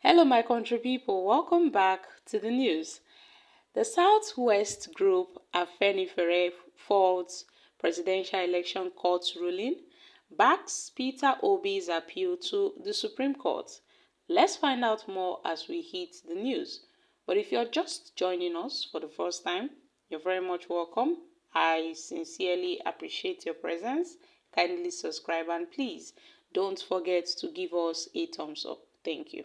Hello, my country people. Welcome back to the news. The Southwest Group Afenifere faults presidential election court ruling, backs Peter Obi's appeal to the Supreme Court. Let's find out more as we hit the news. But if you're just joining us for the first time, you're very much welcome. I sincerely appreciate your presence. Kindly subscribe and please don't forget to give us a thumbs up. Thank you.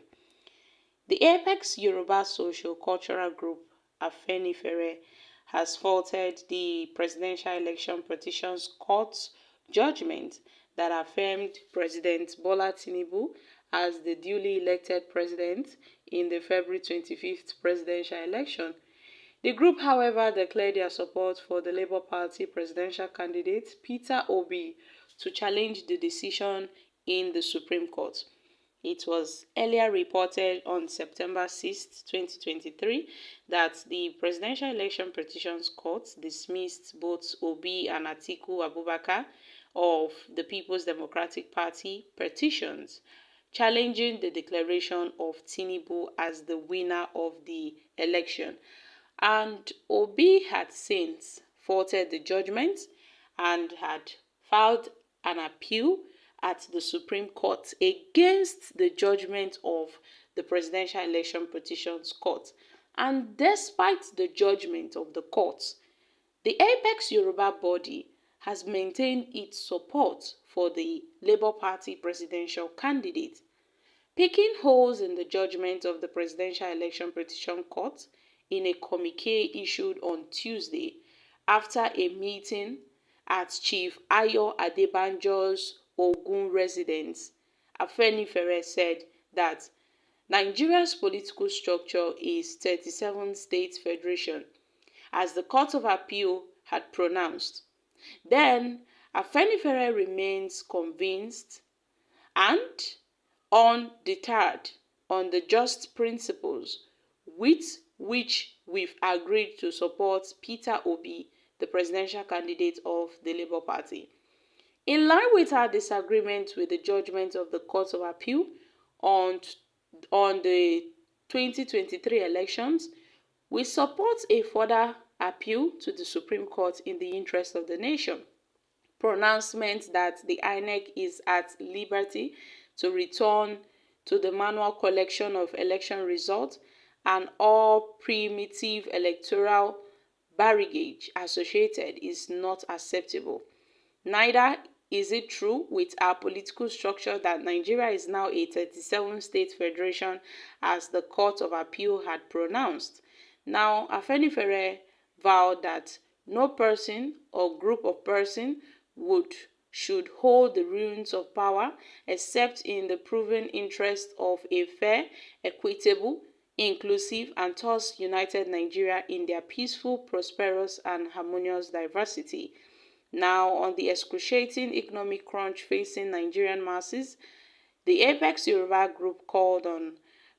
The Apex Yoruba Social Cultural Group Afenifere has faulted the Presidential Election Petitions Court's judgment that affirmed President Bola Tinubu as the duly elected president in the February 25th presidential election. The group, however, declared their support for the Labour Party presidential candidate Peter Obi to challenge the decision in the Supreme Court. It was earlier reported on September 6, 2023, that the Presidential Election Petitions Court dismissed both Obi and Atiku Abubakar of the People's Democratic Party petitions, challenging the declaration of Tinubu as the winner of the election. And Obi had since faulted the judgment and had filed an appeal at the Supreme Court against the judgment of the Presidential Election Petitions Court. And despite the judgment of the court, the Apex Yoruba body has maintained its support for the Labour Party presidential candidate. Picking holes in the judgment of the Presidential Election Petition Court in a communique issued on Tuesday after a meeting at Chief Ayo Adebanjo's Ogun residence, Afenifere said that Nigeria's political structure is 37-state federation, as the Court of Appeal had pronounced. Then, Afenifere remains convinced and undeterred on the just principles with which we've agreed to support Peter Obi, the presidential candidate of the Labour Party. In line with our disagreement with the judgment of the Court of Appeal on the 2023 elections, we support a further appeal to the Supreme Court in the interest of the nation. Pronouncement that the INEC is at liberty to return to the manual collection of election results and all primitive electoral baggage associated is not acceptable. Neither is it true with our political structure that Nigeria is now a 37-state federation, as the Court of Appeal had pronounced. Now, Afenifere vowed that no person or group of persons should hold the reins of power except in the proven interest of a fair, equitable, inclusive, and thus united Nigeria in their peaceful, prosperous, and harmonious diversity. Now, on the excruciating economic crunch facing Nigerian masses, the Apex Yoruba Group called on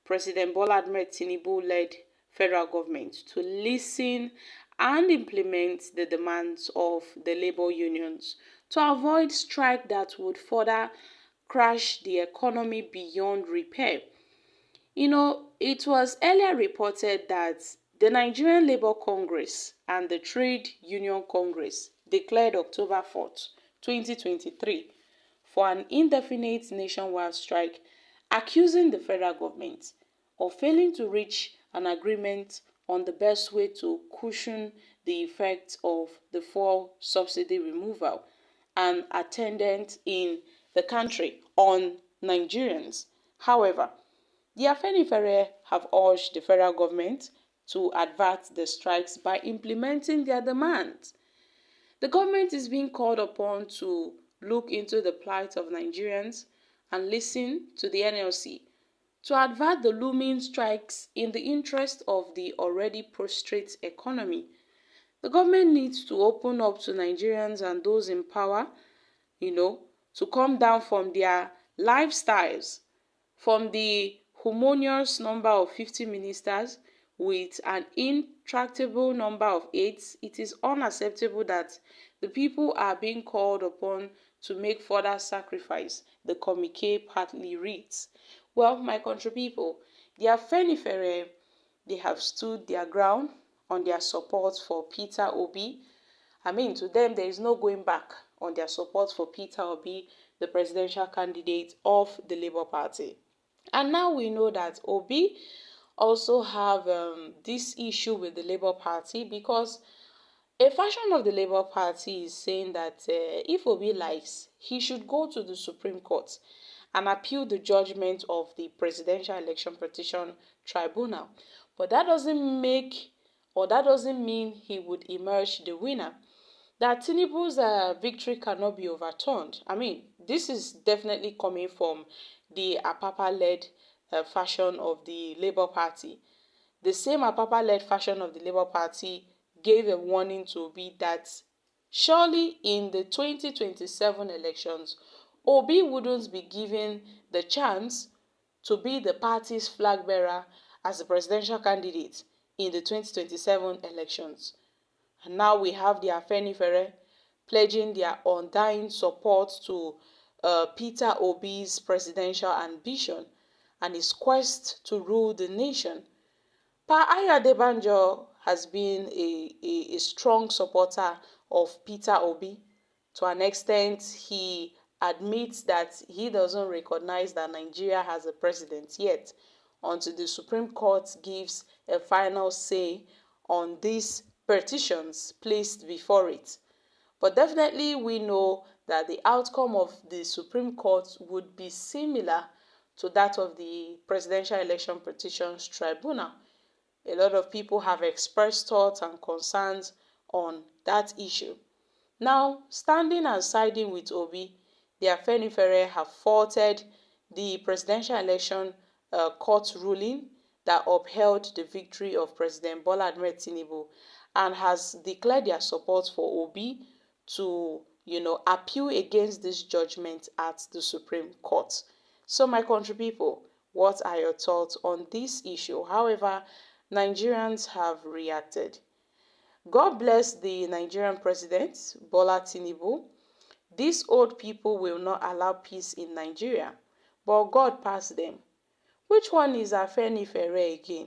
President Bola Ahmed Tinubu-led federal government to listen and implement the demands of the labor unions to avoid strike that would further crash the economy beyond repair. It was earlier reported that the Nigerian Labour Congress and the Trade Union Congress declared October 4th, 2023 for an indefinite nationwide strike, accusing the federal government of failing to reach an agreement on the best way to cushion the effects of the fuel subsidy removal and attendant in the country on Nigerians. However, the Afenifere have urged the federal government to avert the strikes by implementing their demands. The government is being called upon to look into the plight of Nigerians and listen to the NLC to avert the looming strikes in the interest of the already prostrate economy. The government needs to open up to Nigerians and those in power, to come down from their lifestyles, from the humongous number of 50 ministers with an intractable number of aides. It is unacceptable that the people are being called upon to make further sacrifice, the communique partly reads. Well, my country people, the Afenifere, they have stood their ground on their support for Peter Obi. I mean, to them, there is no going back on their support for Peter Obi, the presidential candidate of the Labour Party. And now we know that Obi also have this issue with the Labour Party, because a faction of the Labour Party is saying that if Obi likes, he should go to the Supreme Court and appeal the judgment of the Presidential Election Petition Tribunal. But that doesn't mean he would emerge the winner. That Tinubu's victory cannot be overturned. I mean, this is definitely coming from the Apapa-led faction of the Labour Party. The same Apapa-led faction of the Labour Party gave a warning to Obi that surely in the 2027 elections, Obi wouldn't be given the chance to be the party's flag bearer as the presidential candidate in the 2027 elections. And now we have the Afenifere pledging their undying support to Peter Obi's presidential ambition and his quest to rule the nation. Pa Adebanjo has been a strong supporter of Peter Obi. To an extent, he admits that he doesn't recognize that Nigeria has a president yet until the Supreme Court gives a final say on these petitions placed before it. But definitely we know that the outcome of the Supreme Court would be similar to that of the Presidential Election Petitions Tribunal. A lot of people have expressed thoughts and concerns on that issue. Now, standing and siding with Obi, the Afenifere have faulted the Presidential Election Court ruling that upheld the victory of President Bola Ahmed Tinubu, and has declared their support for Obi to, appeal against this judgment at the Supreme Court. So, my country people, what are your thoughts on this issue? However, Nigerians have reacted. God bless the Nigerian president, Bola Tinubu. These old people will not allow peace in Nigeria, but God passed them. Which one is Afenifere again?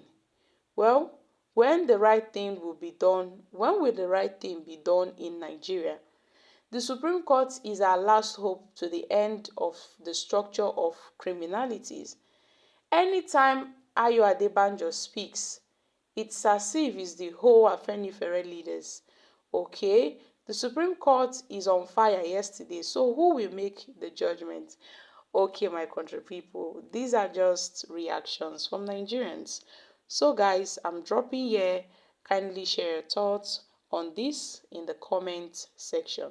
Well, when the right thing will be done, when will the right thing be done in Nigeria? The Supreme Court is our last hope to the end of the structure of criminalities. Anytime Ayo Adebanjo speaks, it's as if it's the whole Afenifere leaders. Okay, the Supreme Court is on fire yesterday, so who will make the judgment? Okay, my country people, these are just reactions from Nigerians. So guys, I'm dropping here. Kindly share your thoughts on this in the comment section.